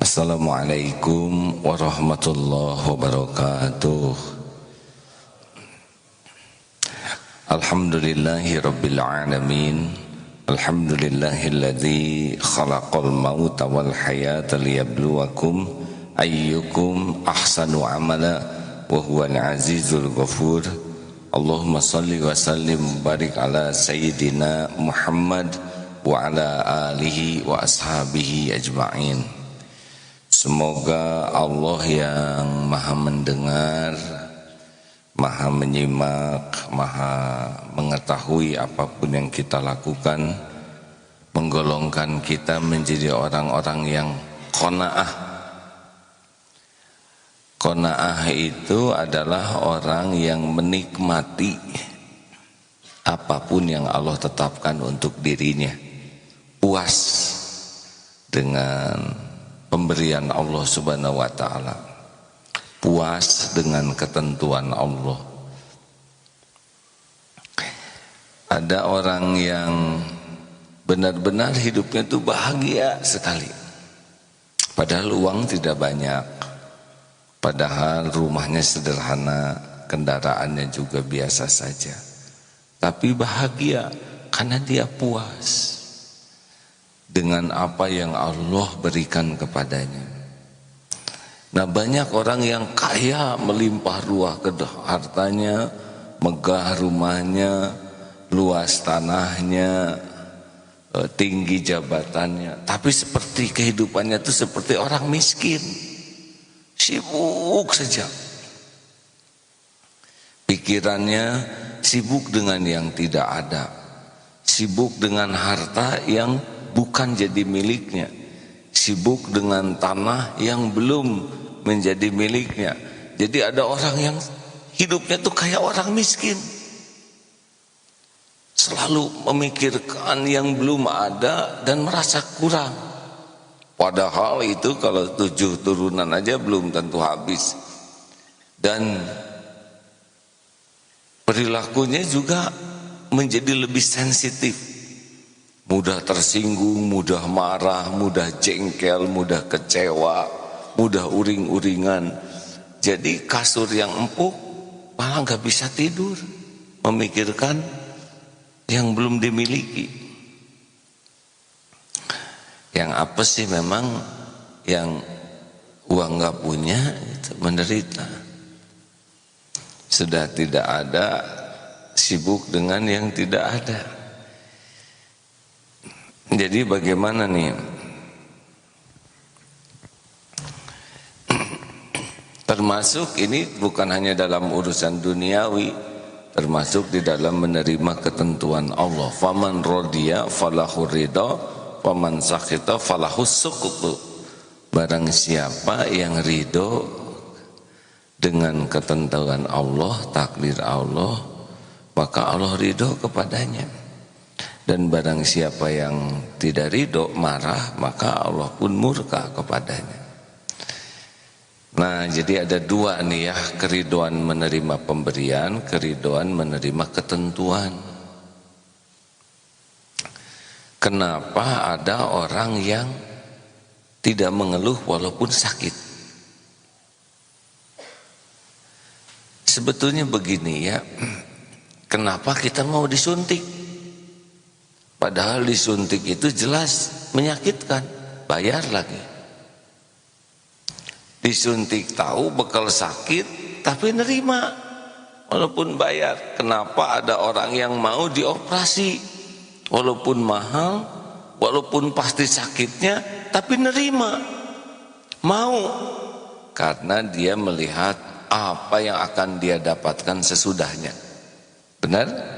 Assalamualaikum warahmatullahi wabarakatuh. Alhamdulillahi rabbil alamin. Alhamdulillahilladzi khalaqal mauta wal hayata liyabluwakum ayyukum ahsanu amala wa huwal azizul ghafur. Allahumma salli wa sallim barik ala sayyidina Muhammad wa ala alihi wa ashabihi ajma'in. Semoga Allah yang maha mendengar, maha menyimak, maha mengetahui apapun yang kita lakukan, menggolongkan kita menjadi orang-orang yang qanaah. Qanaah itu adalah orang yang menikmati apapun yang Allah tetapkan untuk dirinya, puas dengan pemberian Allah Subhanahu wa ta'ala, puas dengan ketentuan Allah. Ada orang yang benar-benar hidupnya itu bahagia sekali, padahal uang tidak banyak, padahal rumahnya sederhana, kendaraannya juga biasa saja, tapi bahagia karena dia puas dengan apa yang Allah berikan kepadanya. Nah, banyak orang yang kaya melimpah ruah hartanya, megah rumahnya, luas tanahnya, tinggi jabatannya, tapi seperti kehidupannya itu seperti orang miskin, sibuk saja. Pikirannya sibuk dengan yang tidak ada, sibuk dengan harta yang bukan jadi miliknya, sibuk dengan tanah yang belum menjadi miliknya. Jadi ada orang yang hidupnya tuh kayak orang miskin, selalu memikirkan yang belum ada dan merasa kurang. Padahal itu kalau 7 turunan aja belum tentu habis. Dan perilakunya juga menjadi lebih sensitif, mudah tersinggung, mudah marah, mudah jengkel, mudah kecewa, mudah uring-uringan. Jadi kasur yang empuk malah gak bisa tidur, memikirkan yang belum dimiliki. Yang apa sih memang yang uang gak punya itu menderita. Sudah tidak ada, sibuk dengan yang tidak ada. Jadi bagaimana nih? Termasuk ini bukan hanya dalam urusan duniawi, termasuk di dalam menerima ketentuan Allah. Faman rodiya falahu ridha, faman sakhita falahu sukutu. Barang siapa yang ridho dengan ketentuan Allah, takdir Allah, maka Allah ridho kepadanya. Dan barang siapa yang tidak ridho, marah, maka Allah pun murka kepadanya. Nah, jadi ada dua nih ya, keriduan menerima pemberian, keriduan menerima ketentuan. Kenapa ada orang yang tidak mengeluh walaupun sakit? Sebetulnya begini ya, kenapa kita mau disuntik? Padahal disuntik itu jelas menyakitkan, bayar lagi. Disuntik tahu bekal sakit, tapi nerima walaupun bayar. Kenapa ada orang yang mau dioperasi walaupun mahal, walaupun pasti sakitnya, tapi nerima, mau, karena dia melihat apa yang akan dia dapatkan sesudahnya. Benar?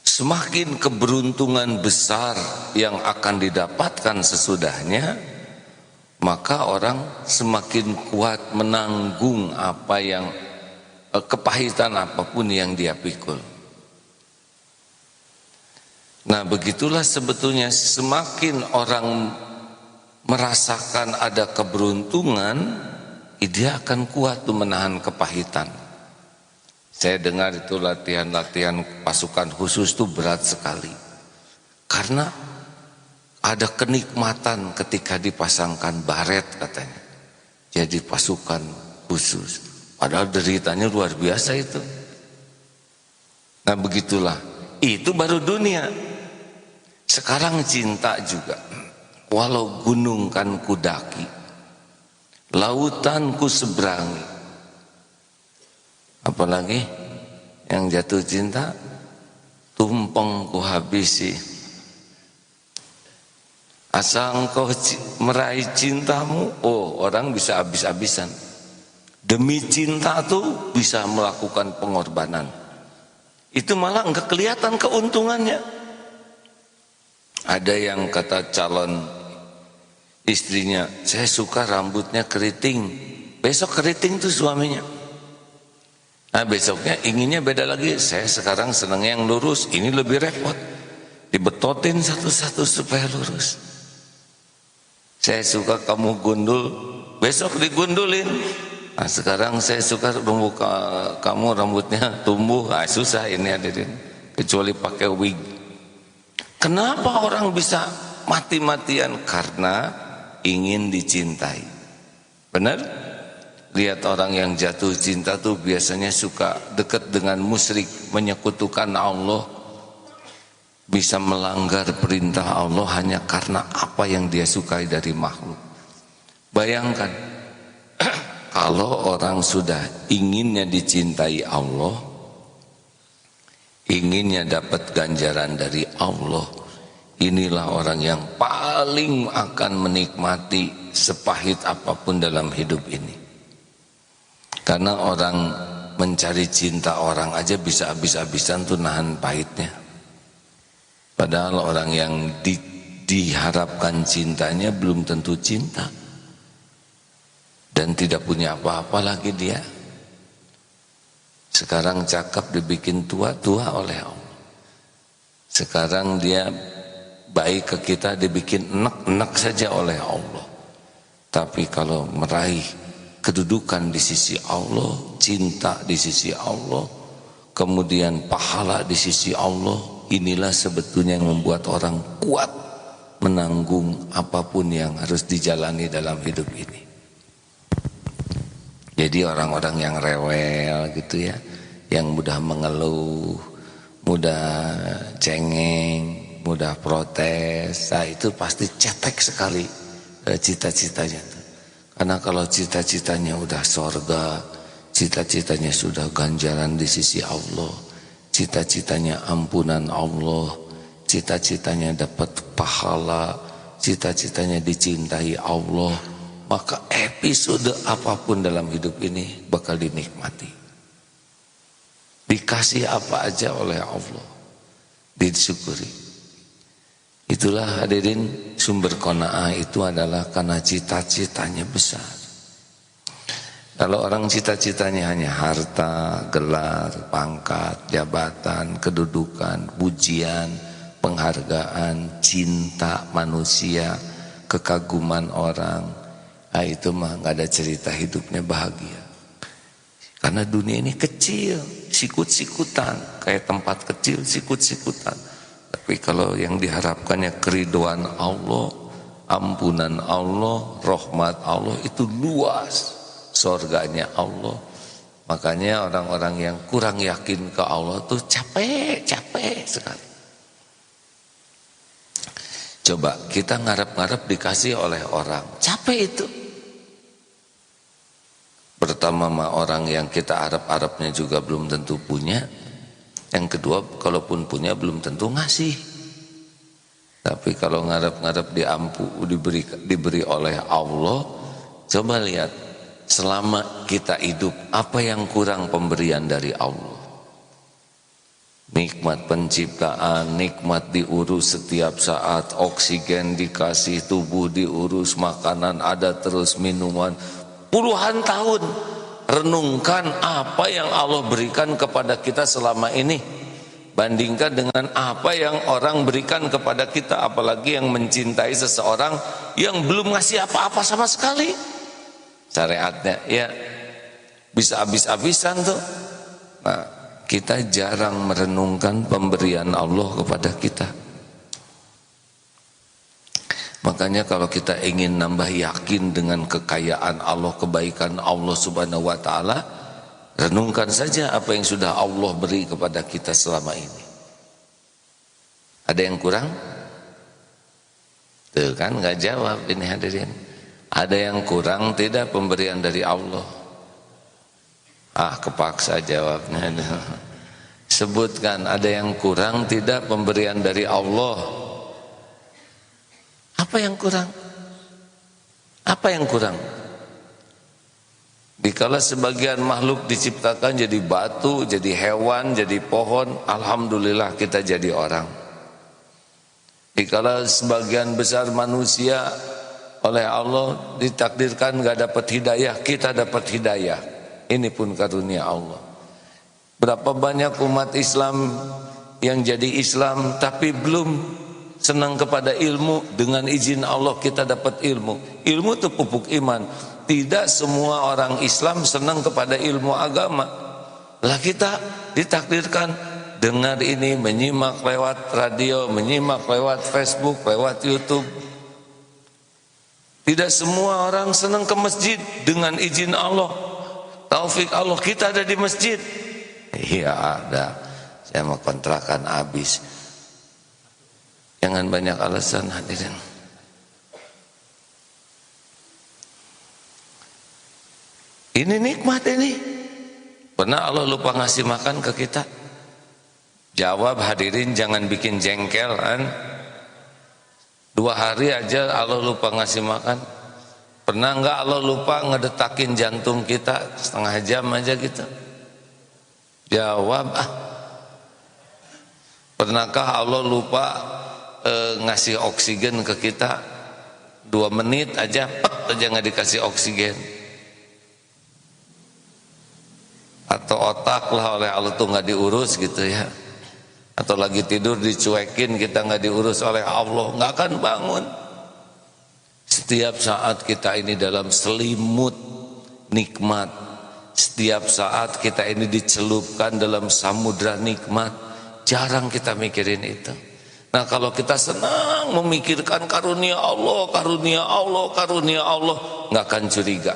Semakin keberuntungan besar yang akan didapatkan sesudahnya, maka orang semakin kuat menanggung apa yang kepahitan apapun yang dia pikul. Nah, begitulah sebetulnya semakin orang merasakan ada keberuntungan, dia akan kuat tuh menahan kepahitan. Saya dengar itu latihan-latihan pasukan khusus itu berat sekali. Karena ada kenikmatan ketika dipasangkan baret katanya. Jadi pasukan khusus. Padahal deritanya luar biasa itu. Nah begitulah. Itu baru dunia. Sekarang cinta juga. Walau gunung kan kudaki, lautan ku seberangi. Apalagi yang jatuh cinta, tumpeng ku habisi. Asal engkau meraih cintamu, oh orang bisa habis-habisan. Demi cinta tuh bisa melakukan pengorbanan. Itu malah enggak kelihatan keuntungannya. Ada yang kata calon istrinya, saya suka rambutnya keriting. Besok keriting tuh suaminya. Nah besoknya inginnya beda lagi. Saya sekarang senangnya yang lurus, ini lebih repot. Dibetotin satu-satu supaya lurus. Saya suka kamu gundul, besok digundulin. Nah sekarang saya suka kamu rambutnya tumbuh. Nah, susah ini hadirin, kecuali pakai wig. Kenapa orang bisa mati-matian? Karena ingin dicintai. Benar? Lihat orang yang jatuh cinta tuh biasanya suka dekat dengan musyrik, menyekutukan Allah, bisa melanggar perintah Allah hanya karena apa yang dia sukai dari makhluk. Bayangkan kalau orang sudah inginnya dicintai Allah, inginnya dapat ganjaran dari Allah, inilah orang yang paling akan menikmati sepahit apapun dalam hidup ini. Karena orang mencari cinta orang aja bisa habis-habisan tuh nahan pahitnya. Padahal orang yang diharapkan cintanya belum tentu cinta. Dan tidak punya apa-apa lagi dia. Sekarang cakep dibikin tua-tua oleh Allah. Sekarang dia baik ke kita dibikin enak-enak saja oleh Allah. Tapi kalau meraih kedudukan di sisi Allah, cinta di sisi Allah, kemudian pahala di sisi Allah, inilah sebetulnya yang membuat orang kuat menanggung apapun yang harus dijalani dalam hidup ini. Jadi orang-orang yang rewel gitu ya, yang mudah mengeluh, mudah cengeng, mudah protes, nah itu pasti cetek sekali cita-citanya. Karena kalau cita-citanya udah sorga, cita-citanya sudah ganjaran di sisi Allah, cita-citanya ampunan Allah, cita-citanya dapat pahala, cita-citanya dicintai Allah, maka episode apapun dalam hidup ini bakal dinikmati. Dikasih apa aja oleh Allah, disyukuri. Itulah hadirin, sumber qanaah itu adalah karena cita-citanya besar. Kalau orang cita-citanya hanya harta, gelar, pangkat, jabatan, kedudukan, pujian, penghargaan, cinta manusia, kekaguman orang, nah itu mah nggak ada cerita hidupnya bahagia. Karena dunia ini kecil, sikut-sikutan, kayak tempat kecil, sikut-sikutan. Tapi kalau yang diharapkannya keriduan Allah, ampunan Allah, rahmat Allah, itu luas surganya Allah. Makanya orang-orang yang kurang yakin ke Allah tuh capek sekali. Coba kita ngarep-ngarep dikasih oleh orang, capek itu. Pertama orang yang kita harap-harapnya juga belum tentu punya. Yang kedua, kalaupun punya belum tentu ngasih. Tapi kalau ngarep-ngarep diberi oleh Allah, coba lihat selama kita hidup apa yang kurang pemberian dari Allah. Nikmat penciptaan, nikmat diurus setiap saat, oksigen dikasih, tubuh diurus, makanan ada terus, minuman. Puluhan tahun renungkan apa yang Allah berikan kepada kita selama ini, bandingkan dengan apa yang orang berikan kepada kita, apalagi yang mencintai seseorang yang belum ngasih apa-apa sama sekali. Syariatnya ya bisa habis-habisan tuh. Nah, kita jarang merenungkan pemberian Allah kepada kita. Makanya kalau kita ingin nambah yakin dengan kekayaan Allah, kebaikan Allah Subhanahu wa taala, renungkan saja apa yang sudah Allah beri kepada kita selama ini. Ada yang kurang? Tuh kan nggak jawab ini hadirin. Ada yang kurang tidak pemberian dari Allah? Kepaksa jawabnya. Sebutkan, ada yang kurang tidak pemberian dari Allah? Apa yang kurang? Apa yang kurang? Dikala sebagian makhluk diciptakan jadi batu, jadi hewan, jadi pohon, alhamdulillah kita jadi orang. Dikala sebagian besar manusia oleh Allah ditakdirkan gak dapat hidayah, kita dapat hidayah. Ini pun karunia Allah. Berapa banyak umat Islam yang jadi Islam tapi belum senang kepada ilmu. Dengan izin Allah kita dapat ilmu. Ilmu itu pupuk iman. Tidak semua orang Islam senang kepada ilmu agama. Lah kita ditakdirkan dengar ini, menyimak lewat radio, menyimak lewat Facebook, lewat YouTube. Tidak semua orang senang ke masjid. Dengan izin Allah, taufik Allah, kita ada di masjid. Iya ada. Saya mau kontrakan habis. Jangan banyak alasan hadirin. Ini nikmat ini. Pernah Allah lupa ngasih makan ke kita? Jawab hadirin, jangan bikin jengkel kan? 2 hari aja Allah lupa ngasih makan. Pernah enggak Allah lupa ngedetakin jantung kita setengah jam aja gitu? Jawab Pernahkah Allah lupa ngasih oksigen ke kita 2 menit aja, pet aja nggak dikasih oksigen? Atau otak lah oleh Allah tuh nggak diurus gitu ya? Atau lagi tidur dicuekin, kita nggak diurus oleh Allah, nggak akan bangun. Setiap saat kita ini dalam selimut nikmat, setiap saat kita ini dicelupkan dalam samudra nikmat, jarang kita mikirin itu. Nah kalau kita senang memikirkan karunia Allah, karunia Allah, karunia Allah, nggak akan curiga.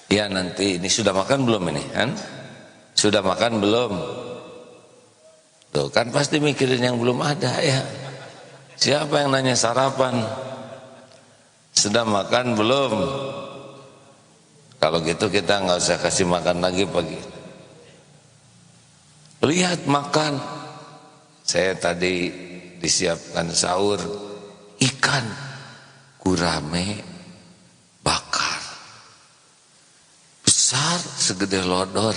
Ya nanti ini sudah makan belum ini kan? Sudah makan belum? Tuh kan pasti mikirin yang belum ada ya. Siapa yang nanya sarapan? Sudah makan belum? Kalau gitu kita nggak usah kasih makan lagi pagi. Lihat makan. Saya tadi disiapkan sahur ikan gurame bakar. Besar segede lodor.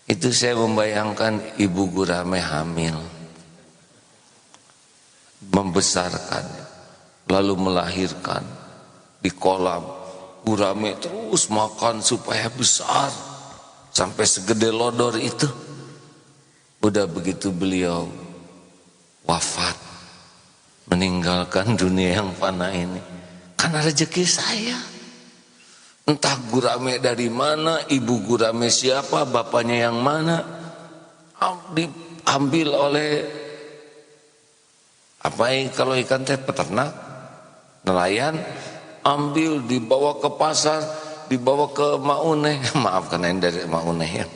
Itu saya membayangkan ibu gurame hamil, membesarkannya, lalu melahirkan di kolam. Gurame terus makan supaya besar sampai segede lodor itu. Udah begitu beliau wafat, meninggalkan dunia yang fana ini, karena rezeki saya. Entah gurame dari mana, ibu gurame siapa, bapaknya yang mana, diambil oleh apa kalau ikan teh peternak, nelayan, ambil dibawa ke pasar, dibawa ke Mauneh, maaf karena ini dari Mauneh ya.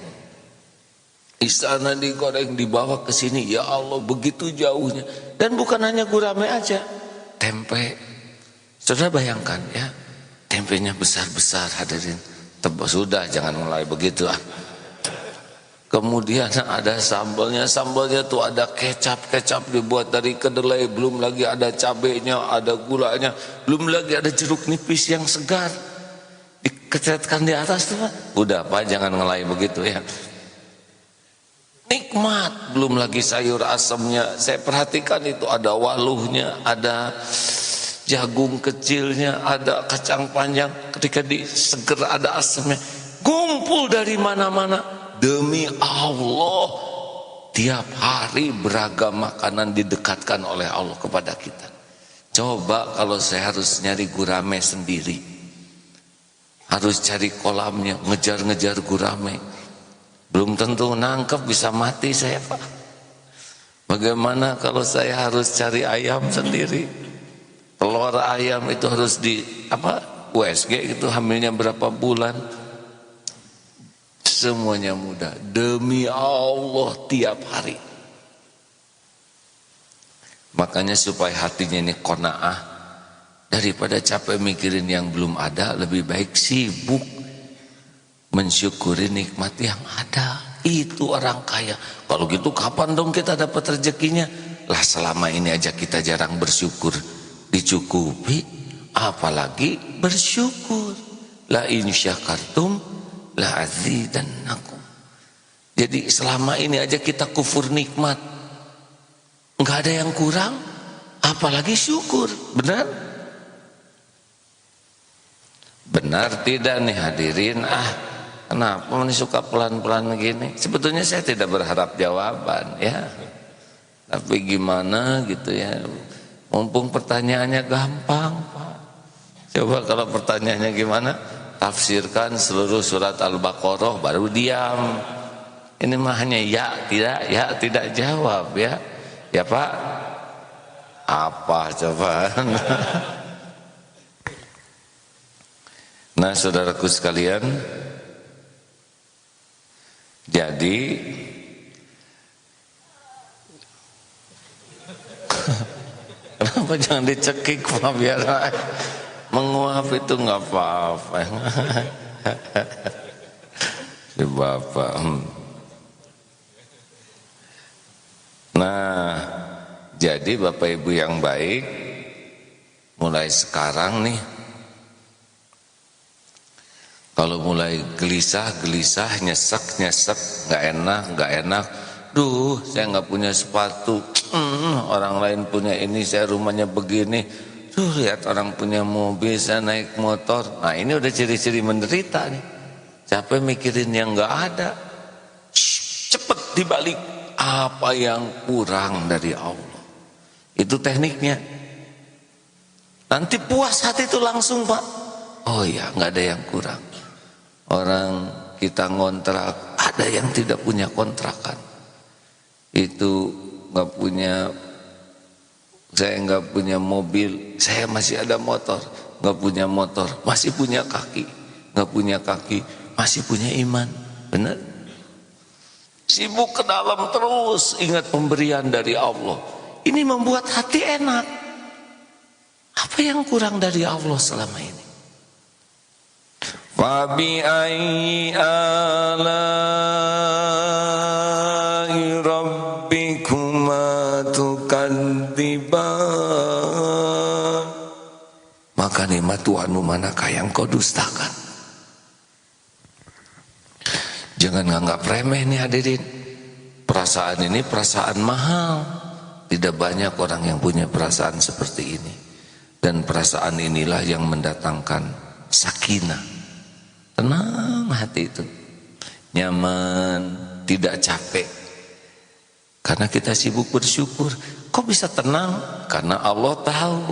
Istana digoreng dibawa ke sini, ya Allah begitu jauhnya. Dan bukan hanya gurame aja, tempe. Saudara bayangkan ya, tempenya besar-besar hadirin. Sudah jangan mulai begitu. Kemudian ada sambalnya, sambalnya tuh ada kecap dibuat dari kedelai, belum lagi ada cabenya, ada gulanya, belum lagi ada jeruk nipis yang segar. Dikecetkan di atas tuh, udah Pak jangan ngelai begitu ya. Nikmat, belum lagi sayur asamnya. Saya perhatikan itu ada waluhnya, ada jagung kecilnya, ada kacang panjang. Ketika diseger ada asamnya. Kumpul dari mana-mana. Demi Allah, tiap hari beragam makanan didekatkan oleh Allah kepada kita. Coba kalau saya harus nyari gurame sendiri, harus cari kolamnya, ngejar-ngejar gurame, belum tentu nangkep, bisa mati saya Pak. Bagaimana kalau saya harus cari ayam sendiri? Telur ayam itu harus di USG itu hamilnya berapa bulan? Semuanya mudah. Demi Allah tiap hari. Makanya supaya hatinya ini qanaah, daripada capek mikirin yang belum ada, lebih baik sibuk mensyukuri nikmat yang ada. Itu orang kaya. Kalau gitu kapan dong kita dapat rezekinya? Lah selama ini aja kita jarang bersyukur, dicukupi, apalagi bersyukur. La in syakartum la azidannakum. Jadi selama ini aja kita kufur nikmat, nggak ada yang kurang, apalagi syukur. Benar? Benar tidak nih hadirin? Kenapa ini suka pelan-pelan begini? Sebetulnya saya tidak berharap jawaban ya. Tapi gimana gitu ya. Mumpung pertanyaannya gampang, Pak. Coba kalau pertanyaannya gimana? Tafsirkan seluruh surat Al-Baqarah baru diam. Ini mah hanya ya tidak jawab ya. Ya Pak? Apa coba? Nah, saudaraku sekalian, jadi kenapa jangan dicekik Pak, biar menguap itu nggak apa-apa. Si Bapak. Nah, jadi Bapak Ibu yang baik, mulai sekarang nih, kalau mulai gelisah, nyesek, nggak enak, duh saya nggak punya sepatu, orang lain punya ini, saya rumahnya begini, tuh lihat orang punya mobil, saya naik motor. Nah ini udah ciri-ciri menderita nih, capek mikirin yang nggak ada, cepet dibalik apa yang kurang dari Allah. Itu tekniknya. Nanti puas hati itu langsung Pak, oh ya nggak ada yang kurang. Orang kita ngontrak, ada yang tidak punya kontrakan. Itu nggak punya, saya nggak punya mobil, saya masih ada motor. Nggak punya motor, masih punya kaki. Nggak punya kaki, masih punya iman. Benar? Sibuk ke dalam terus, ingat pemberian dari Allah. Ini membuat hati enak. Apa yang kurang dari Allah selama ini? Fabi ayyi ala'i rabbikuma tukadziban. Maka nikmat Tuhanmu manakah yang kau dustakan? Jangan nganggap remeh nih hadirin. Perasaan ini perasaan mahal. Tidak banyak orang yang punya perasaan seperti ini. Dan perasaan inilah yang mendatangkan sakinah. Tenang hati itu, nyaman, tidak capek. Karena kita sibuk bersyukur. Kok bisa tenang? Karena Allah tahu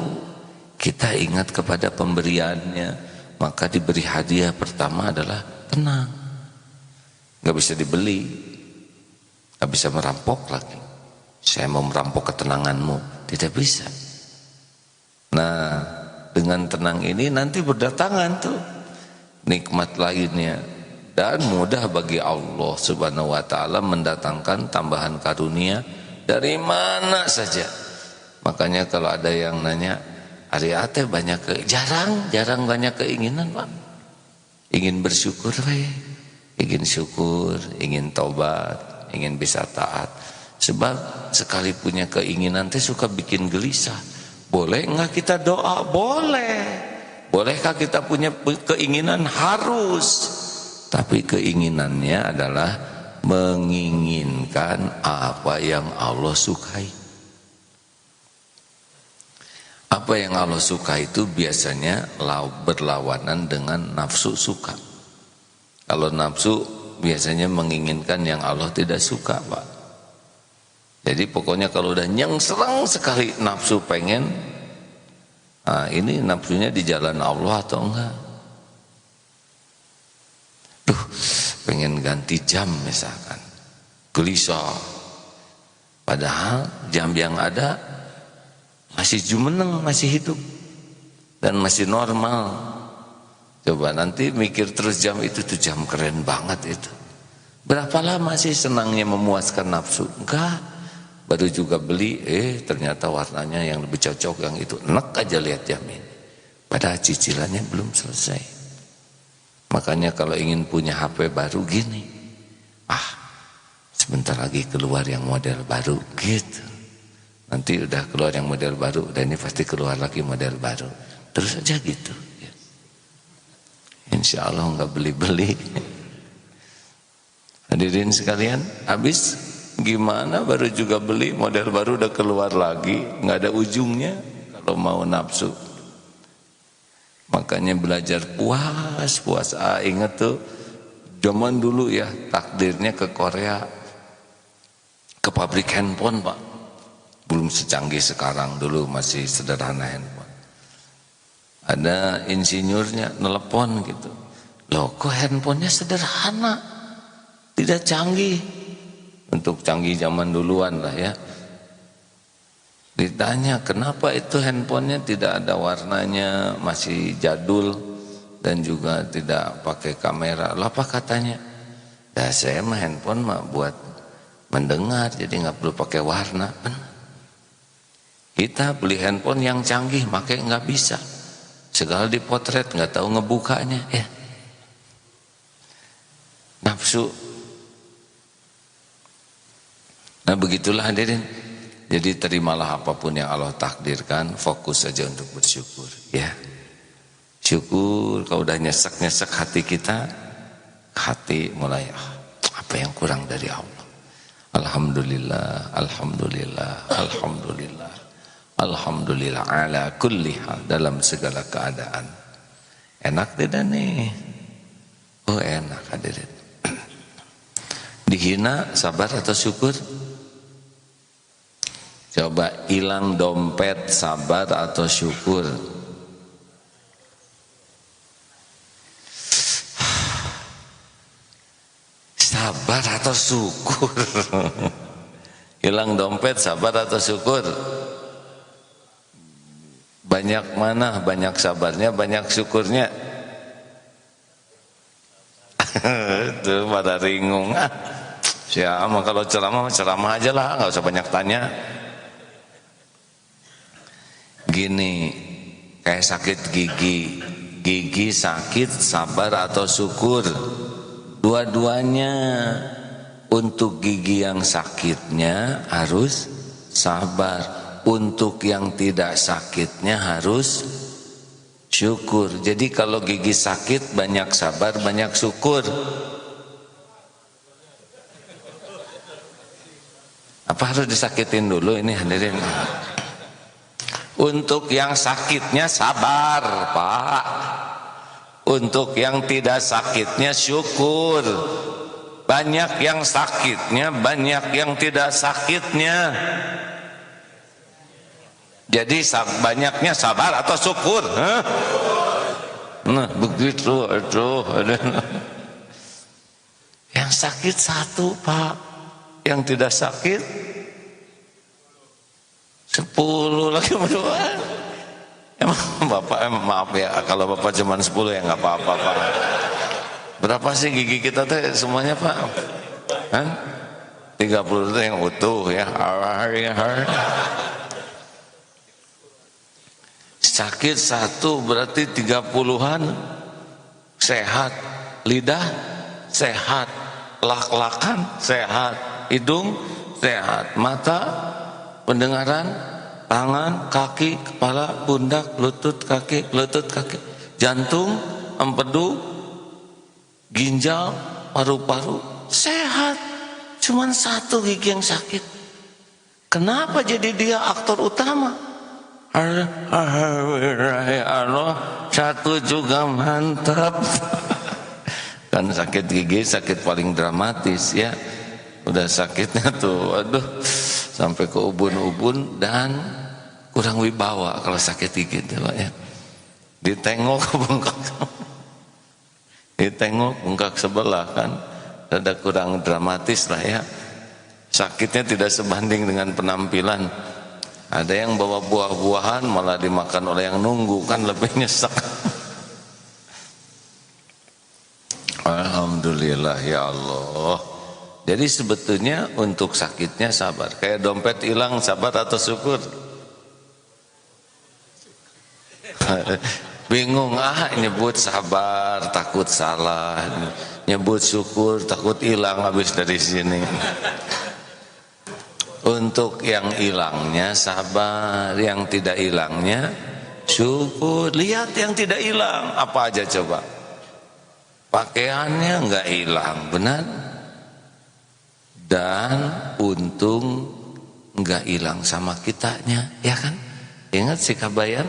kita ingat kepada pemberiannya. Maka diberi hadiah pertama adalah tenang. Gak bisa dibeli, gak bisa merampok lagi. Saya mau merampok ketenanganmu, tidak bisa. Nah, dengan tenang ini nanti berdatangan tuh nikmat lainnya, dan mudah bagi Allah Subhanahu wa taala mendatangkan tambahan karunia dari mana saja. Makanya kalau ada yang nanya, "Ari ate banyak jarang banyak keinginan, Pak." Ingin bersyukur we, ingin syukur, ingin taubat, ingin bisa taat. Sebab sekali punya keinginan teh suka bikin gelisah. Boleh enggak kita doa? Boleh. Bolehkah kita punya keinginan? Harus. Tapi keinginannya adalah menginginkan apa yang Allah sukai. Apa yang Allah suka itu biasanya berlawanan dengan nafsu suka. Kalau nafsu biasanya menginginkan yang Allah tidak suka, Pak. Jadi pokoknya kalau udah nyengsreng sekali nafsu pengen, nah ini nafsunya di jalan Allah atau enggak? Pengen ganti jam misalkan, gelisah. Padahal jam yang ada masih jumeneng, masih hidup dan masih normal. Coba nanti mikir terus jam itu tuh jam keren banget itu. Berapa lama sih senangnya memuaskan nafsu? Enggak. Baru juga beli, ternyata warnanya yang lebih cocok yang itu. Enak aja lihat jam ini. Padahal cicilannya belum selesai. Makanya kalau ingin punya HP baru gini. Sebentar lagi keluar yang model baru gitu. Nanti udah keluar yang model baru, dan ini pasti keluar lagi model baru. Terus aja gitu. Insya Allah nggak beli-beli. Hadirin sekalian, habis gimana baru juga beli model baru udah keluar lagi, nggak ada ujungnya kalau mau nafsu. Makanya belajar puas. Ingat tuh zaman dulu ya, takdirnya ke Korea, ke pabrik handphone Pak. Belum secanggih sekarang, dulu masih sederhana handphone. Ada insinyurnya nelepon gitu. Loh kok handphonenya sederhana, tidak canggih. Untuk canggih zaman duluan lah ya. Ditanya kenapa itu handphonenya tidak ada warnanya, masih jadul dan juga tidak pakai kamera. Lah apa katanya? Ya saya mah handphone mah buat mendengar, jadi nggak perlu pakai warna. Kita beli handphone yang canggih, pakai nggak bisa. Segala dipotret, nggak tahu ngebukanya ya. Nafsu. Nah begitulah hadirin. Jadi terimalah apapun yang Allah takdirkan, fokus saja untuk bersyukur ya. Syukur kalau udah nyesek-nyesek hati kita, hati mulai apa yang kurang dari Allah. Alhamdulillah, alhamdulillah, alhamdulillah. Alhamdulillah ala kulli hal, dalam segala keadaan. Enak tidak nih? Oh enak hadirin. Dihina sabar atau syukur? Coba hilang dompet sabar atau syukur? Sabar atau syukur? Hilang dompet sabar atau syukur? Banyak mana? Banyak sabarnya, banyak syukurnya. Itu pada ringung. Siapa kalau ceramah aja lah, nggak usah banyak tanya. Gini, kayak sakit gigi sakit sabar atau syukur? Dua-duanya. Untuk gigi yang sakitnya harus sabar. Untuk yang tidak sakitnya harus syukur. Jadi kalau gigi sakit banyak sabar, banyak syukur. Apa harus disakitin dulu ini hadirin? Untuk yang sakitnya sabar Pak. Untuk yang tidak sakitnya syukur. Banyak yang sakitnya, banyak yang tidak sakitnya. Jadi banyaknya sabar atau syukur? Nah begitu aduh. Yang sakit satu Pak, yang tidak sakit 10 lagi berdua. Emang Bapak maaf ya kalau Bapak cuma 10 ya nggak apa-apa Pak. Berapa sih gigi kita teh semuanya Pak? 30 itu yang utuh ya. Sakit satu berarti 30-an sehat. Lidah sehat, lak-lakan sehat, hidung sehat, mata, pendengaran, tangan, kaki, kepala, pundak, lutut, kaki, jantung, empedu, ginjal, paru-paru sehat. Cuman satu gigi yang sakit. Kenapa jadi dia aktor utama? Allah satu juga mantap. Kan sakit gigi sakit paling dramatis ya. Udah sakitnya tuh aduh sampai ke ubun-ubun dan kurang wibawa kalau sakit gigi tuh ya. Ditengok bengkak sebelah kan, ada kurang dramatis lah ya. Sakitnya tidak sebanding dengan penampilan. Ada yang bawa buah-buahan malah dimakan oleh yang nunggu, kan lebih nyesek. Alhamdulillah ya Allah. Jadi sebetulnya untuk sakitnya sabar. Kayak dompet hilang, sabar atau syukur? Bingung, nyebut sabar takut salah, nyebut syukur takut hilang habis dari sini. Untuk yang hilangnya sabar, yang tidak hilangnya syukur. Lihat yang tidak hilang apa aja coba. Pakaiannya enggak hilang, benar? Dan untung enggak hilang sama kitanya, ya kan? Ingat si Kabayan?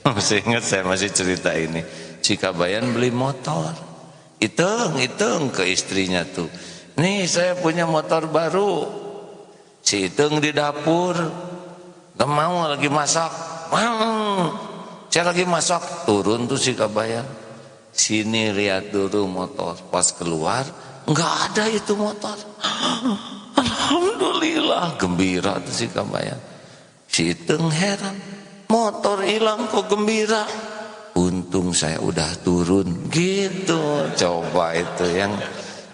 Masih ingat, saya masih cerita ini. Si Kabayan beli motor, hitung ke istrinya tuh, nih saya punya motor baru. Si Iteng di dapur, gak mau, lagi masak. Saya lagi masak, turun tuh si Kabayan. Sini lihat dulu motor. Pas keluar, nggak ada itu motor. Alhamdulillah, gembira tuh si Kabayan. Si Iteng heran, motor hilang kok gembira. Untung saya udah turun, gitu. Coba itu yang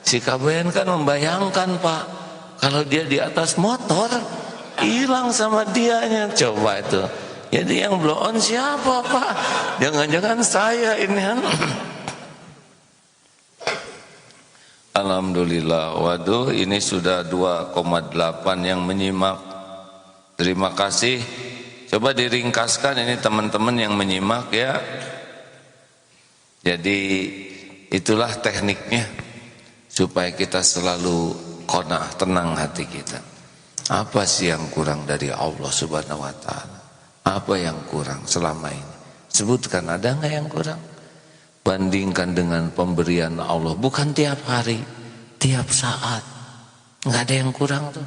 si Kabayan kan membayangkan, Pak, kalau dia di atas motor hilang sama dianya, coba itu. Jadi yang blow on siapa, Pak? Jangan-jangan saya ini kan. Alhamdulillah. Waduh, ini sudah 2,8 yang menyimak. Terima kasih. Coba diringkaskan ini teman-teman yang menyimak ya. Jadi itulah tekniknya supaya kita selalu qanaah, tenang hati kita. Apa sih yang kurang dari Allah Subhanahu wa taala? Apa yang kurang selama ini? Sebutkan, ada enggak yang kurang? Bandingkan dengan pemberian Allah, bukan tiap hari, tiap saat. Enggak ada yang kurang tuh.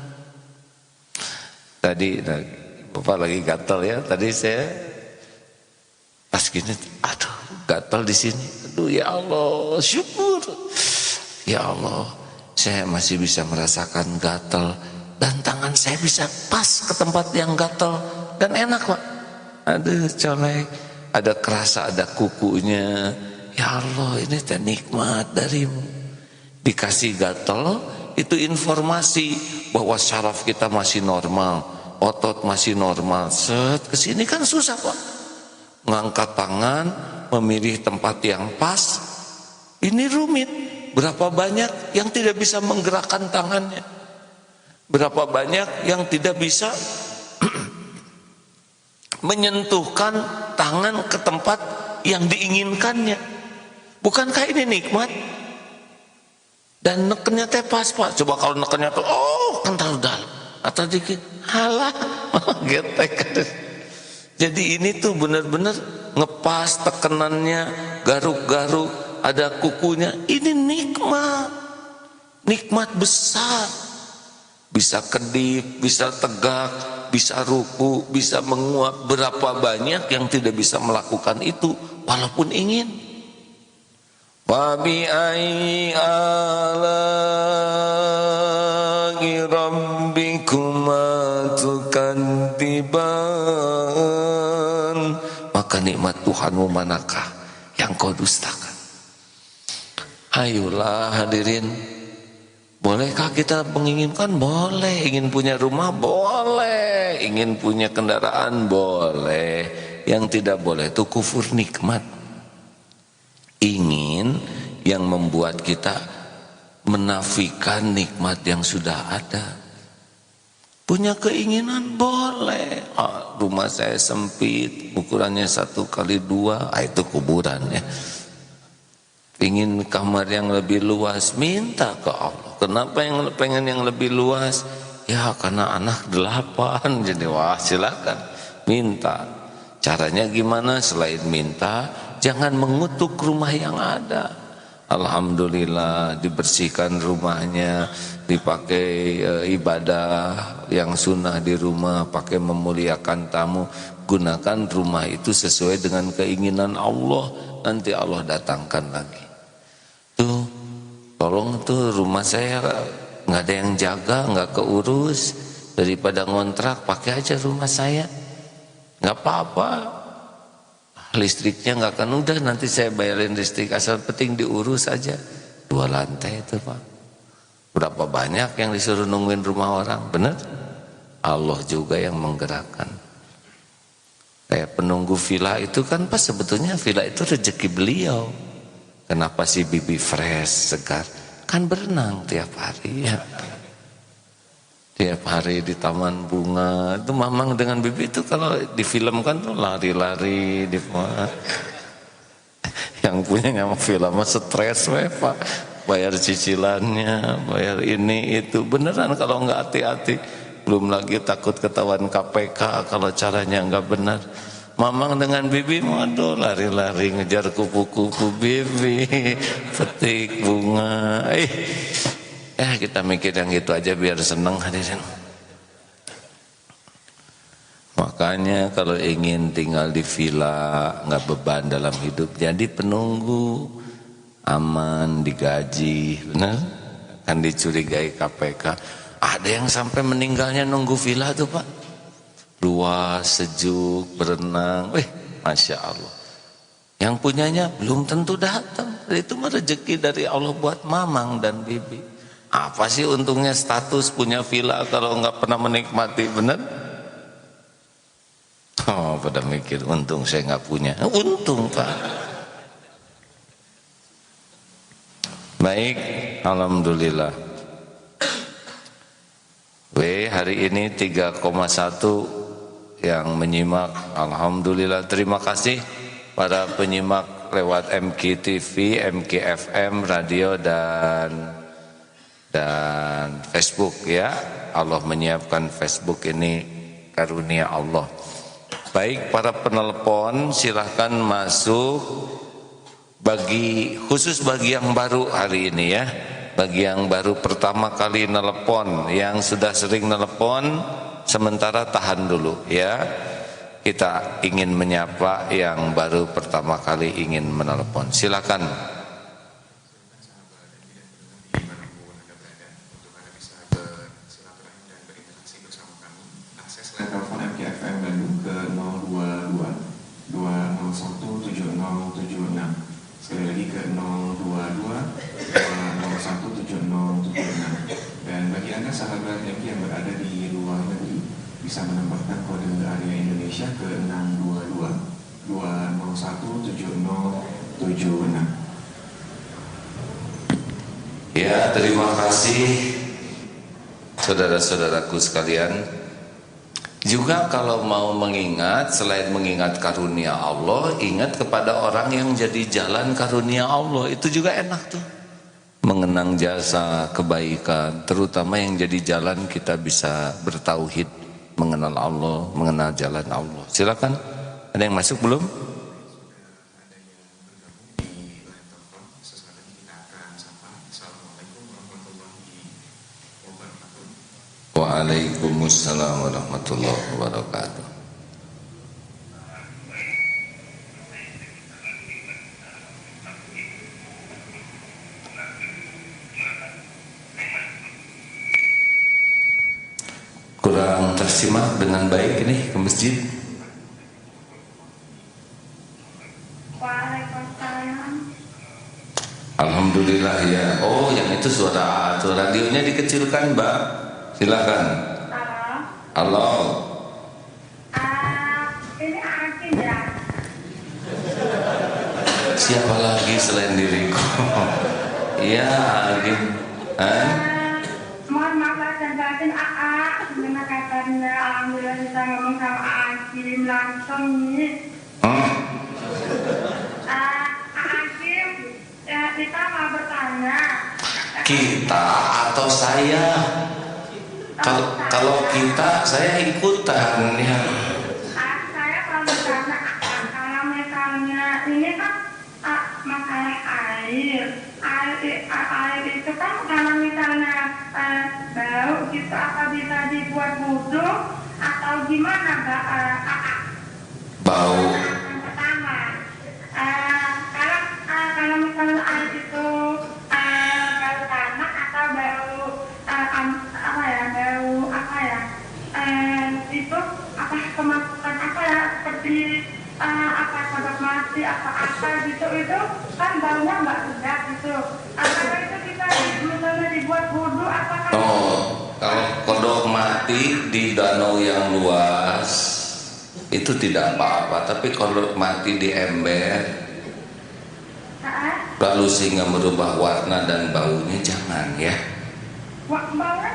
Tadi Bapak lagi gatal ya. Tadi saya pas gini, aduh, gatal di sini. Aduh ya Allah, syukur. Ya Allah, saya masih bisa merasakan gatal dan tangan saya bisa pas ke tempat yang gatal dan enak, Pak. Aduh, colek, ada kerasa, ada kukunya. Ya Allah, ini teh nikmat darimu. Dikasih gatal, itu informasi bahwa syaraf kita masih normal, otot masih normal. Set, kesini kan susah, Pak. Ngangkat tangan, memilih tempat yang pas, ini rumit. Berapa banyak yang tidak bisa menggerakkan tangannya? Berapa banyak yang tidak bisa menyentuhkan tangan ke tempat yang diinginkannya? Bukankah ini nikmat? Dan nekennya teh pas, Pak. Coba kalau nekennya tuh, oh, kental dalam atau dikit, halah, getek. Jadi ini tuh benar-benar ngepas tekenannya, garuk-garuk, ada kukunya. Ini nikmat, nikmat besar. Bisa kedip, bisa tegak, bisa ruku, bisa menguap. Berapa banyak yang tidak bisa melakukan itu walaupun ingin. Wa bi ayyi ala'i rabbikuma tukadziban. Maka nikmat Tuhanmu manakah yang kau dustakan? Ayolah hadirin, bolehkah kita menginginkan? Boleh. Ingin punya rumah? Boleh. Ingin punya kendaraan? Boleh. Yang tidak boleh itu kufur nikmat. Ingin yang membuat kita menafikan nikmat yang sudah ada. Punya keinginan? Boleh. Rumah saya sempit, ukurannya 1x2, itu kuburan ya. Ingin kamar yang lebih luas, minta ke Allah. Kenapa yang pengen yang lebih luas? Ya karena anak 8. Jadi wah, silakan minta. Caranya gimana? Selain minta, jangan mengutuk rumah yang ada. Alhamdulillah dibersihkan rumahnya, dipakai ibadah yang sunnah di rumah, pakai memuliakan tamu. Gunakan rumah itu sesuai dengan keinginan Allah. Nanti Allah datangkan lagi. Tuh, tolong tuh rumah saya nggak ada yang jaga, nggak keurus, daripada ngontrak pakai aja rumah saya, nggak apa-apa, listriknya nggak akan, udah nanti saya bayarin listrik asal penting diurus aja. 2 lantai itu Pak, berapa banyak yang disuruh nungguin rumah orang, bener? Allah juga yang menggerakkan. Kayak penunggu villa itu kan pas sebetulnya villa itu rezeki beliau. Kenapa sih bibi fresh, segar? Kan berenang tiap hari ya. Tiap hari di taman bunga. Itu mamang dengan bibi itu kalau di film kan tuh lari-lari di yang punya nama film mah stres Pak. Bayar cicilannya, bayar ini itu. Beneran kalau nggak hati-hati. Belum lagi takut ketahuan KPK kalau caranya nggak benar. Mamang dengan bibi, waduh lari-lari ngejar kupu-kupu bibi, petik bunga. Kita mikir yang gitu aja biar seneng hadirin. Makanya kalau ingin tinggal di villa, nggak beban dalam hidup, jadi penunggu, aman, digaji, benar? Kan dicurigai KPK. Ada yang sampai meninggalnya nunggu villa tuh Pak. Luas, sejuk, berenang. Masya Allah. Yang punyanya belum tentu datang. Itu mah rezeki dari Allah buat mamang dan bibi. Apa sih untungnya status punya villa kalau nggak pernah menikmati, bener? Oh, pada mikir untung saya nggak punya. Untung Pak. Baik, alhamdulillah. Hari ini 3,1 yang menyimak, alhamdulillah. Terima kasih para penyimak lewat MKTV, MKFM, radio dan Facebook ya. Allah menyiapkan Facebook ini karunia Allah. Baik, para penelpon silahkan masuk, khusus bagi yang baru hari ini ya. Bagi yang baru pertama kali nelepon, yang sudah sering nelepon sementara tahan dulu ya. Kita ingin menyapa yang baru pertama kali ingin menelepon. Silakan. Telepon MKFM Bandung ke 022 201 7076. Sekali lagi ke 022 201 7076. Dan bagi Anda sahabat MK yang berada di luar negeri, bisa menambahkan kode area Indonesia ke 622 201 7076. Ya, terima kasih saudara-saudaraku sekalian. Juga kalau mau mengingat, selain mengingat karunia Allah, ingat kepada orang yang jadi jalan karunia Allah. Itu juga enak tuh. Mengenang jasa kebaikan, terutama yang jadi jalan kita bisa bertauhid, mengenal Allah, mengenal jalan Allah. Silakan. Ada yang masuk belum? Waalaikumsalam warahmatullahi wabarakatuh. Kurang tersimak dengan baik ini ke masjid. Waalaikumsalam. Alhamdulillah ya. Oh, yang itu suara radionya dikecilkan, Mbak. Silakan. Halo. Halo. Ini Akin ya. Siapa lagi selain diriku? Iya, Akin. Mohon maaf lahir dan batin gimana kabarnya? Alhamdulillah bisa ngomong sama Akin langsung nih. Akin, ya, kita mau bertanya. Kita atau saya? Kalau kita, saya ikutan ya. Saya kalau bertanya, kalau misalnya ini kan masalah air itu kan kalau misalnya bau gitu, apa bisa dibuat wudhu atau gimana Mbak? Bau. Yang pertama, kalau misalnya air itu bau tanah atau bau di apa sabab mati apa gitu itu kan baunya nggak sedap gitu. Apakah itu kita misalnya dibuat wudu apakah? Kalau kodok mati di danau yang luas itu tidak apa-apa, tapi kalau mati di ember lalu sehingga merubah warna dan baunya jangan ya. Baunya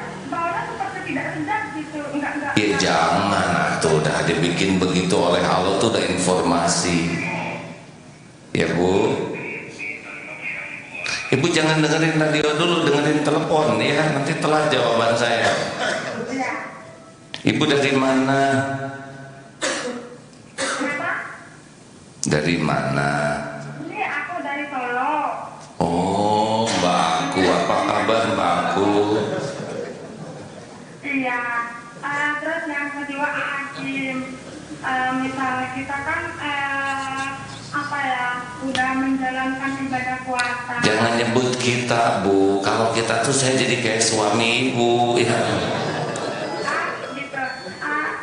seperti tidak sedap gitu, enggak. Ya jangan, tuh udah dibikin begitu oleh Allah tuh udah informasi. Ya Bu. Ibu jangan dengerin radio dulu, dengerin telepon ya, nanti telat jawaban saya. Ibu dari mana? Dari mana? Ini aku dari Solo. Oh, Mbak Aku, apa kabar Mbak Aku? Iya. Terus yang kedua Hakim, misalnya kita kan apa ya, udah menjalankan ibadah puasa. Jangan nyebut kita Bu, kalau kita tuh saya jadi kayak suami ibu ya. Gitu.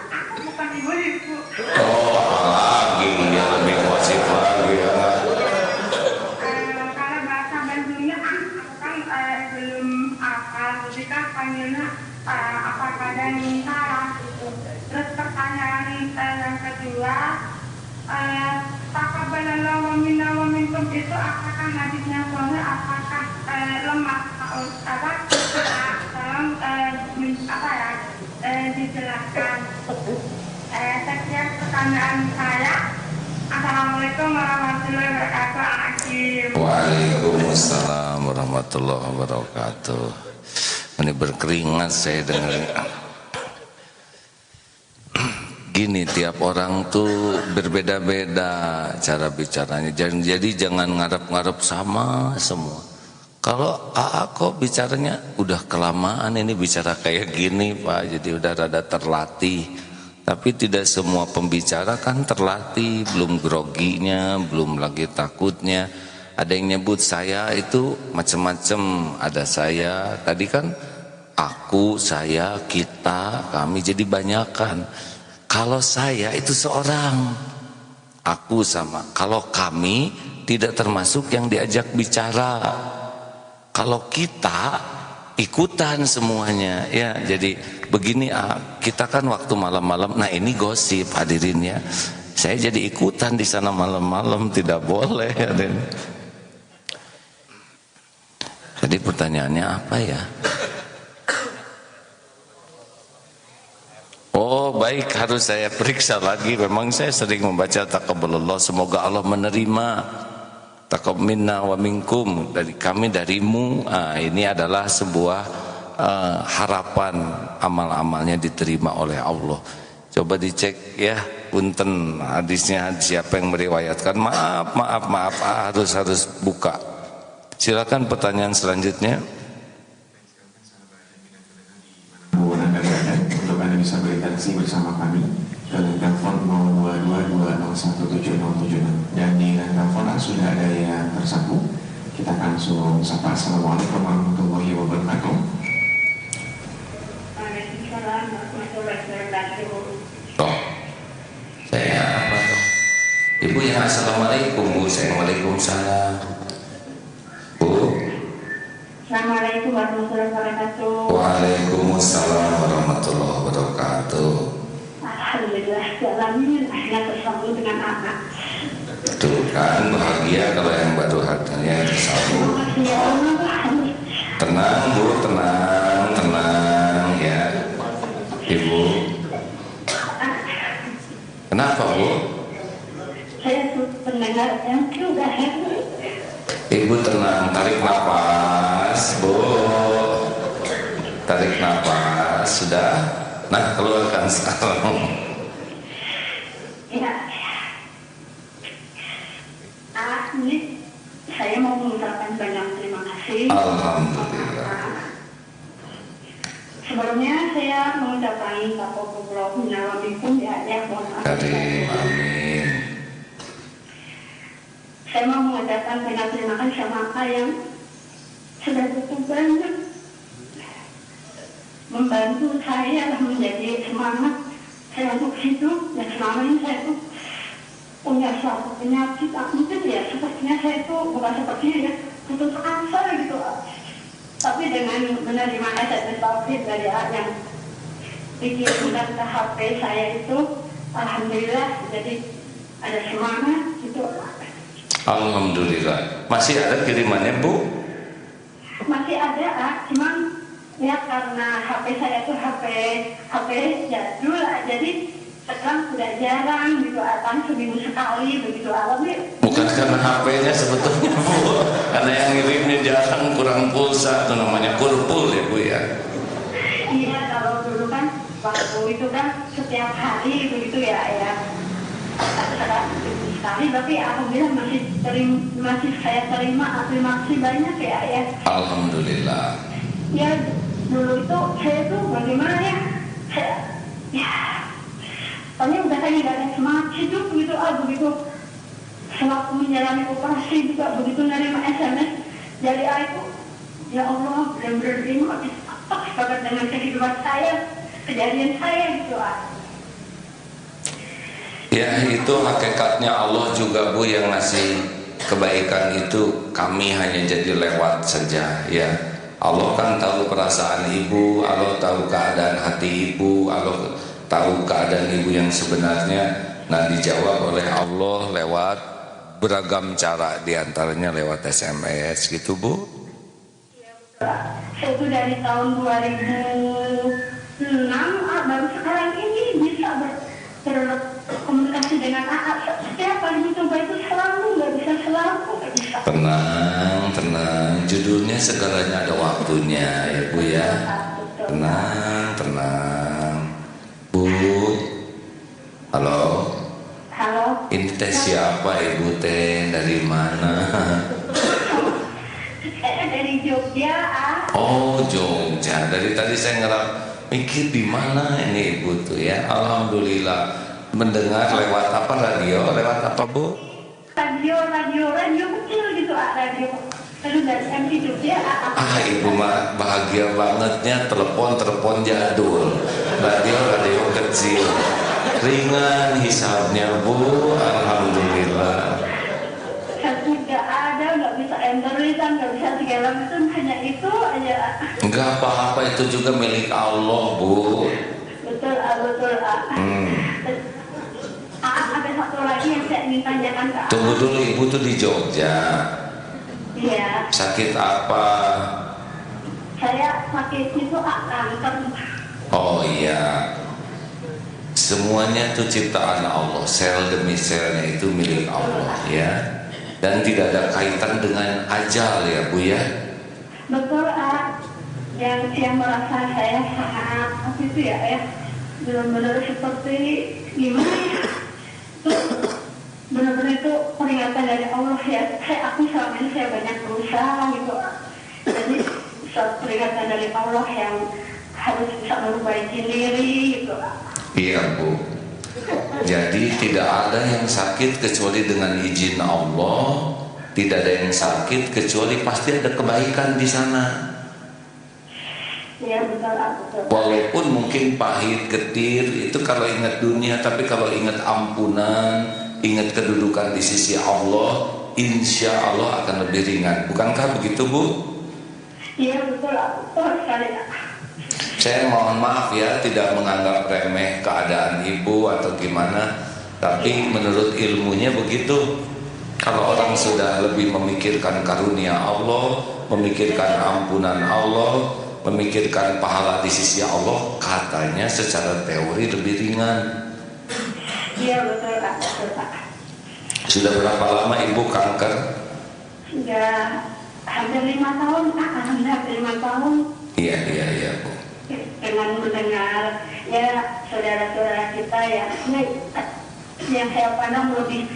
Aku bukan ibu. Oh, lagi dia lebih wasif lagi ya. Kalau bahasa Bandungnya aku kan belum hafal, jadi kan panggilnya apakah ada yang salah gitu. Terus pertanyaan yang kedua, taqabbalallahu minna wa minkum itu apakah hadisnya soalnya apakah lemah dijelaskan. Sekian pertanyaan saya. Assalamualaikum warahmatullahi wabarakatuh. Hakim. Waalaikumsalam warahmatullahi wabarakatuh. Ini berkeringat saya dengar. Gini, tiap orang tuh berbeda-beda cara bicaranya. Jadi jangan ngarep-ngarep sama semua. Kalau kok bicaranya udah kelamaan ini bicara kayak gini Pak, jadi udah rada terlatih. Tapi tidak semua pembicara kan terlatih, belum groginya, belum lagi takutnya. Ada yang nyebut saya itu macam-macam, ada saya. Tadi kan aku, saya, kita, kami jadi banyakan. Kalau saya itu seorang, aku sama. Kalau kami tidak termasuk yang diajak bicara. Kalau kita ikutan semuanya ya. Jadi begini kita kan waktu malam-malam, nah ini gosip hadirin ya. Saya jadi ikutan di sana malam-malam, tidak boleh hadirin. Jadi pertanyaannya apa ya? Oh baik, harus saya periksa lagi. Memang saya sering membaca taqabbalallah, semoga Allah menerima. Taqabbal minna wa minkum, dari kami darimu. Ini adalah sebuah harapan amal-amalnya diterima oleh Allah. Coba dicek ya, punten hadisnya siapa yang meriwayatkan. Maaf, harus buka. Silakan pertanyaan selanjutnya. Untuk Anda bisa berinteraksi bersama kami dengan telepon 0222017076 dan di telepon sudah ada yang tersambung. Kita akan langsung sapa. Assalamualaikum warahmatullahi wabarakatuh. Waalaikumsalam warahmatullahi wabarakatuh. Toh, saya apa toh? Ibu yang assalamualaikum Bu, saya waalaikumsalam. Bu. Assalamualaikum warahmatullahi wabarakatuh. Waalaikumsalam warahmatullahi wabarakatuh. Alhamdulillah, alamin, akhirnya tersambung dengan anak. Tuh kan bahagia kalau yang baru hatinya tersambung. Tenang Bu, tenang ya Ibu. Kenapa Bu? Saya pendengar yang juga. Ibu tenang, tarik nafas Bu. Tarik nafas, sudah. Nah keluarkan sekarang. Ya. Ini saya mau mengucapkan banyak terima kasih. Alhamdulillah. Sebelumnya saya mengucapkan taqabbalallahu minna wa minkum ya mohon maaf. Amin. Saya mau mengucapkan banyak terima kasih sama Pak yang sudah cukup banyak membantu saya menjadi semangat saya untuk hidup, dan selama ini saya tuh punya suatu penyakit, mungkin ya sepertinya saya itu bukan sepertinya ya, putus asa gitu. Tapi dengan menerima SMS Tauhid dari yang dikirimkan ke HP saya itu, alhamdulillah jadi ada semangat gitu. Alhamdulillah. Masih ada kirimannya, Bu? Masih ada, cuman ya karena HP saya itu HP jadul, jadi sekarang sudah jarang gitu, akan seminggu sekali begitu alami. Bukan karena HP-nya sebetulnya, Bu, karena yang ngirimnya jarang, kurang pulsa, itu namanya kurpul ya, Bu ya. Iya, kalau dulu kan waktu itu kan setiap hari begitu ya sekali, tapi alhamdulillah masih saya terima, terima kasih banyak ya. Alhamdulillah. Ya dulu itu saya tuh bagaimana ya, soalnya udah kayak nggak ada semangat hidup gitu, begitu sewaktu menjalani operasi juga begitu nerima SMS dari aku, ya Allah benar-benar ini banget dengan kehidupan saya, kejadian saya gitu. Ya itu hakikatnya Allah juga, Bu, yang ngasih kebaikan itu kami hanya jadi lewat saja ya. Allah kan tahu perasaan ibu, Allah tahu keadaan hati ibu, Allah tahu keadaan ibu yang sebenarnya. Nah dijawab oleh Allah lewat beragam cara, diantaranya lewat SMS gitu, Bu. Saya itu dari tahun 2006 baru sekarang ini bisa berkomunikasi dengan setiap kali mencoba itu selalu nggak bisa. Tenang, judulnya segalanya ada waktunya ya, Bu ya. Tenang, Bu. Halo. Ini teh siapa, Ibu teh, dari mana? Saya dari Jogja. Oh, Jogja. Dari tadi saya mikir di mana ini Ibu tuh ya. Alhamdulillah mendengar lewat apa, radio? Lewat apa, Bu? Radio kecil gitu, radio. Lalu dari MC Jogja. Ibu mah bahagia bangetnya, telepon jadul. Radio kecil. Ringan hisabnya, Bu. Alhamdulillah. Nggak ada, nggak bisa enterisan, nggak bisa segala macam, hanya itu aja. Enggak apa-apa, itu juga milik Allah, Bu. Betul. Ada satu lagi yang saya ingin tanyakan ke Tunggu dulu, Ibu tuh di Jogja. Iya. Sakit apa? Saya sakit itu kanker. Oh iya. Semuanya itu ciptaan Allah, sel demi selnya itu milik Allah ya. Dan tidak ada kaitan dengan ajal ya, Bu ya. Betul, yang merasa saya sangat itu ya benar-benar seperti gimana ya, benar-benar itu peringatan dari Allah ya. Aku selama ini saya banyak berusaha gitu, jadi suatu peringatan dari Allah yang harus bisa memperbaiki diri gitu. Iya, Bu. Jadi tidak ada yang sakit kecuali dengan izin Allah. Tidak ada yang sakit kecuali pasti ada kebaikan di sana. Iya, betul. Walaupun mungkin pahit, getir, itu kalau ingat dunia. Tapi kalau ingat ampunan, ingat kedudukan di sisi Allah, insya Allah akan lebih ringan. Bukankah begitu, Bu? Iya, betul sekali. Saya mohon maaf ya, tidak menganggap remeh keadaan ibu atau gimana, tapi menurut ilmunya begitu. Kalau orang sudah lebih memikirkan karunia Allah, memikirkan ampunan Allah, memikirkan pahala di sisi Allah, katanya secara teori lebih ringan. Iya, betul Pak. Sudah berapa lama ibu kanker? Sudah hampir 5 tahun, hampir 5 tahun. Iya, Bu. Dengan mendengar ya saudara-saudara kita yang saya pandang lebih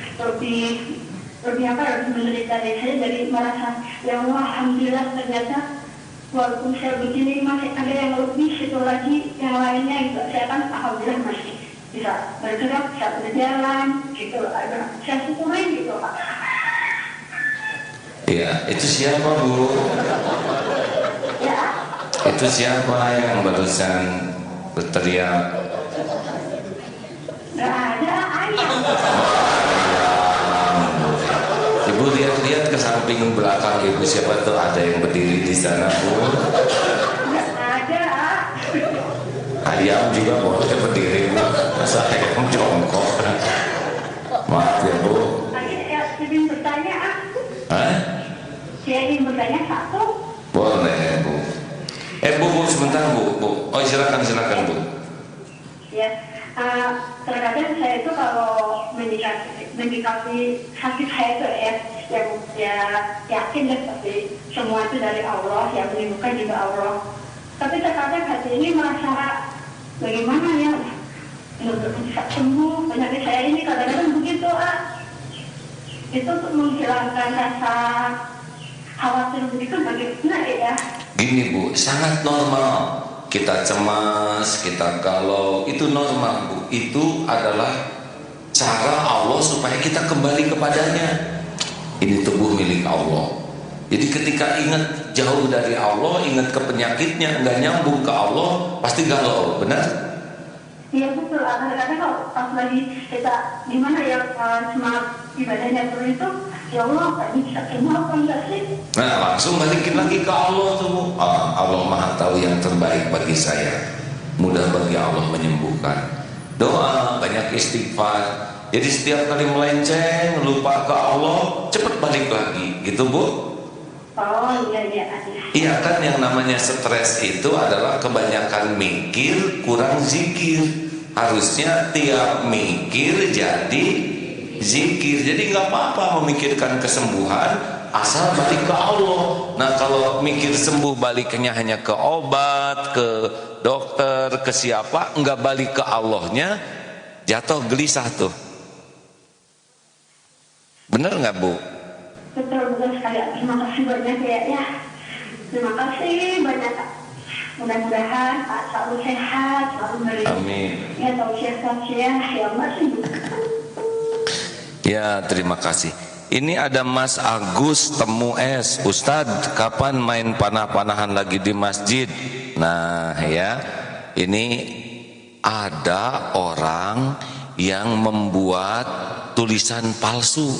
menderita dari saya, jadi merasa ya Allah, alhamdulillah ternyata walaupun saya begini masih ada yang lebih situ lagi yang lainnya gitu. Saya kan alhamdulillah masih bisa bergerak, bisa berjalan gitu, ada saya syukurin gitu Pak. Iya, itu siapa, Bu? Ya. Itu siapa yang barusan berteriak? Gak ada, ayam. samping belakang ibu siapa tuh ada yang berdiri di sana Bu? Nggak ada. Ayam juga boleh berdiri Bu. Masa ayam jongkok? Maaf ya Bu. Saya ingin bertanya. Hah? Saya ingin bertanya satu. Boleh Bu. Bu sebentar Bu. Oh silakan Bu. Ya, terkadang saya itu kalau mendekati hati saya itu yang yakin deh pasti semua itu dari Allah, yang menyembuhkan juga Allah. Tapi terkadang hati ini merasa bagaimana ya, untuk bisa sembuh penyakit saya ini kadang-kadang begitu itu untuk menghilangkan rasa khawatir begitu bagaimana ya? Gini Bu, sangat normal. Kita cemas, kita galau, itu normal Bu. Itu adalah cara Allah supaya kita kembali kepadanya. Ini tubuh milik Allah. Jadi ketika ingat jauh dari Allah, ingat ke penyakitnya, nggak nyambung ke Allah, pasti galau, benar? Iya betul. Kadang-kadang kalau pas lagi kita gimana ya semangat ibadahnya itu, ya Allah, ini bisa sembuh apa enggak sih? Nah langsung balikin lagi ke Allah tuh. Allah Maha tahu yang terbaik bagi saya. Mudah bagi Allah menyembuhkan. Doa, banyak istighfar. Jadi setiap kali melenceng, lupa ke Allah, cepat balik lagi, gitu Bu. Oh iya. Iya kan, yang namanya stres itu adalah kebanyakan mikir, kurang zikir. Harusnya tiap mikir jadi zikir. Jadi nggak apa-apa memikirkan kesembuhan asal balik ke Allah. Nah kalau mikir sembuh baliknya hanya ke obat, ke dokter, ke siapa, nggak balik ke Allahnya, jatuh gelisah tuh. Bener nggak Bu? Betul sekali. Terima kasih banyak ya. Terima kasih banyak. Mudah-mudahan selalu sehat, selalu beri. Amin. Ya tausiah yang masih. Ya terima kasih. Ini ada Mas Agus Temu S. Ustadz, kapan main panah-panahan lagi di masjid? Nah ya, ini ada orang yang membuat tulisan palsu.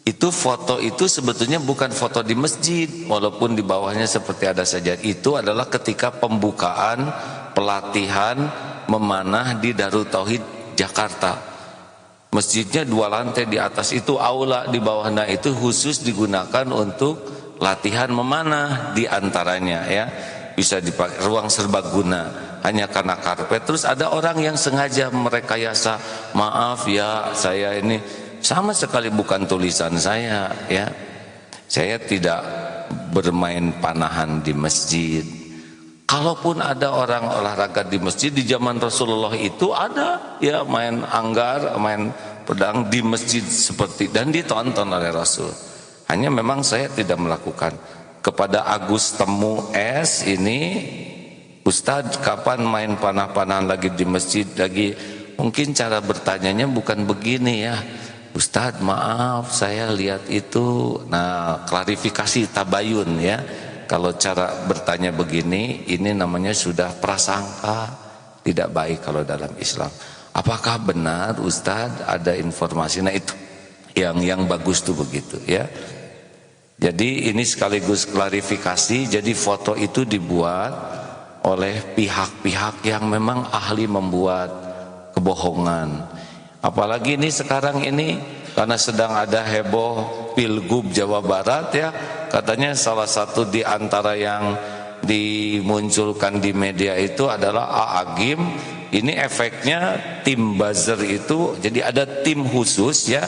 Itu foto itu sebetulnya bukan foto di masjid, walaupun di bawahnya seperti ada saja. Itu adalah ketika pembukaan pelatihan memanah di Darut Tauhid Jakarta. Masjidnya 2 lantai, di atas itu aula, di bawahnya itu khusus digunakan untuk latihan memanah di antaranya ya. Bisa dipakai ruang serbaguna hanya karena karpet. Terus ada orang yang sengaja merekayasa, maaf ya saya ini sama sekali bukan tulisan saya ya. Saya tidak bermain panahan di masjid. Kalaupun ada orang olahraga di masjid di zaman Rasulullah itu ada ya, main anggar, main pedang di masjid seperti, dan ditonton oleh Rasul. Hanya memang saya tidak melakukan. Kepada Agus Temu S ini, Ustadz kapan main panah-panahan lagi di masjid lagi? Mungkin cara bertanyanya bukan begini ya. Ustadz maaf saya lihat itu. Nah klarifikasi tabayun ya. Kalau cara bertanya begini, ini namanya sudah prasangka, tidak baik kalau dalam Islam. Apakah benar Ustadz ada informasi? Nah itu yang bagus tuh begitu ya. Jadi ini sekaligus klarifikasi. Jadi foto itu dibuat oleh pihak-pihak yang memang ahli membuat kebohongan. Apalagi ini sekarang ini karena sedang ada heboh Pilgub Jawa Barat ya, katanya salah satu di antara yang dimunculkan di media itu adalah A'agim. Ini efeknya tim buzzer itu, jadi ada tim khusus ya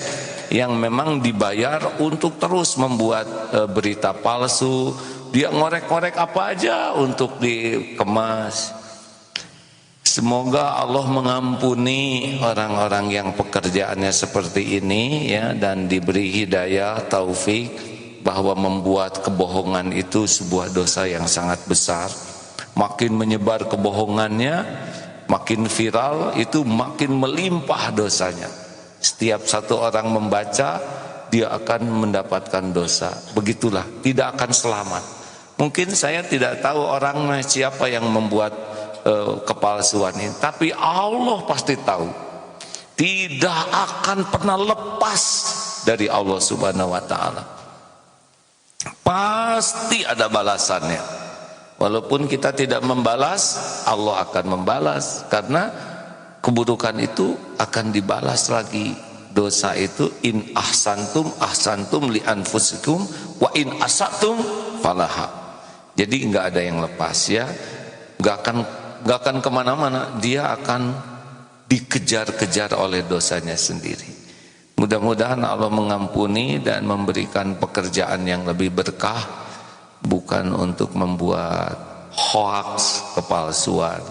yang memang dibayar untuk terus membuat berita palsu. Dia ngorek-ngorek apa aja untuk dikemas. Semoga Allah mengampuni orang-orang yang pekerjaannya seperti ini ya, dan diberi hidayah taufik bahwa membuat kebohongan itu sebuah dosa yang sangat besar. Makin menyebar kebohongannya, makin viral, itu makin melimpah dosanya. Setiap satu orang membaca, dia akan mendapatkan dosa. Begitulah, tidak akan selamat. Mungkin saya tidak tahu orangnya siapa yang membuat kepalsuan ini, tapi Allah pasti tahu. Tidak akan pernah lepas dari Allah Subhanahu wa taala. pasti ada balasannya. Walaupun kita tidak membalas, Allah akan membalas, karena keburukan itu akan dibalas lagi. Dosa itu in ahsantum li anfusikum wa in asatum falaha. Jadi nggak ada yang lepas ya, nggak akan kemana-mana, dia akan dikejar-kejar oleh dosanya sendiri. Mudah-mudahan Allah mengampuni dan memberikan pekerjaan yang lebih berkah, bukan untuk membuat hoax, kepalsuan.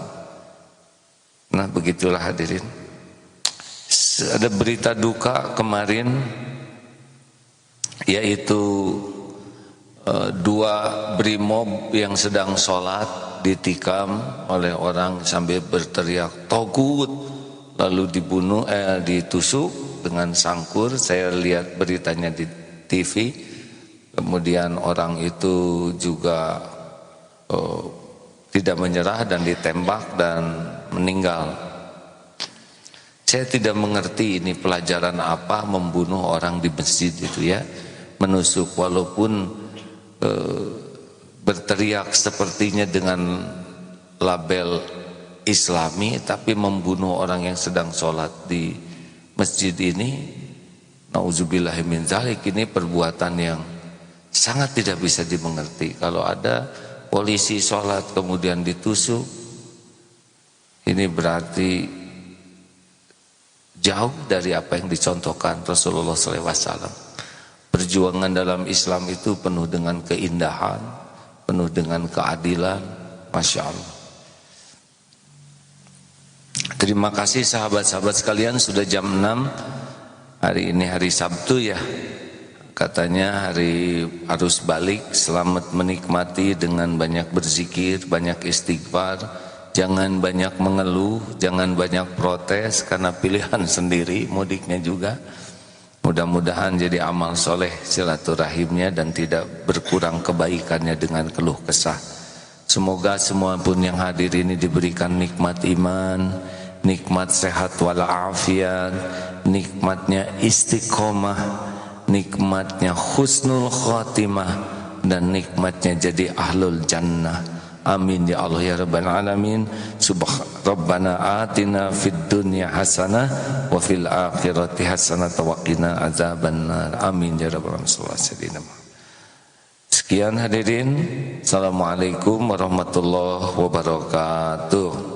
Nah begitulah hadirin. Ada berita duka kemarin, yaitu 2 brimob yang sedang sholat ditikam oleh orang sambil berteriak togut, lalu ditusuk dengan sangkur. Saya lihat beritanya di TV. Kemudian orang itu juga tidak menyerah dan ditembak dan meninggal. Saya tidak mengerti ini pelajaran apa membunuh orang di masjid itu ya, menusuk, walaupun berteriak sepertinya dengan label Islami, tapi membunuh orang yang sedang sholat di masjid ini, nauzubillahi min dzalik, ini perbuatan yang sangat tidak bisa dimengerti. Kalau ada polisi sholat kemudian ditusuk, ini berarti jauh dari apa yang dicontohkan Rasulullah SAW. Perjuangan dalam Islam itu penuh dengan keindahan, penuh dengan keadilan, Masya Allah. Terima kasih sahabat-sahabat sekalian, sudah jam 6. Hari ini hari Sabtu ya, katanya hari arus balik. Selamat menikmati dengan banyak berzikir, banyak istighfar. Jangan banyak mengeluh, jangan banyak protes, karena pilihan sendiri mudiknya juga. Mudah-mudahan jadi amal soleh silaturahimnya dan tidak berkurang kebaikannya dengan keluh kesah. Semoga semua pun yang hadir ini diberikan nikmat iman, nikmat sehat walafiat, nikmatnya istiqomah, nikmatnya husnul khotimah, dan nikmatnya jadi ahlul jannah. Amin ya Allah ya rabbal alamin. Rabbana atina fid dunya hasanah wa fil akhirati hasanah wa qina azabannar. Amin ya rabbal alamin. Sekian hadirin. Assalamualaikum warahmatullahi wabarakatuh.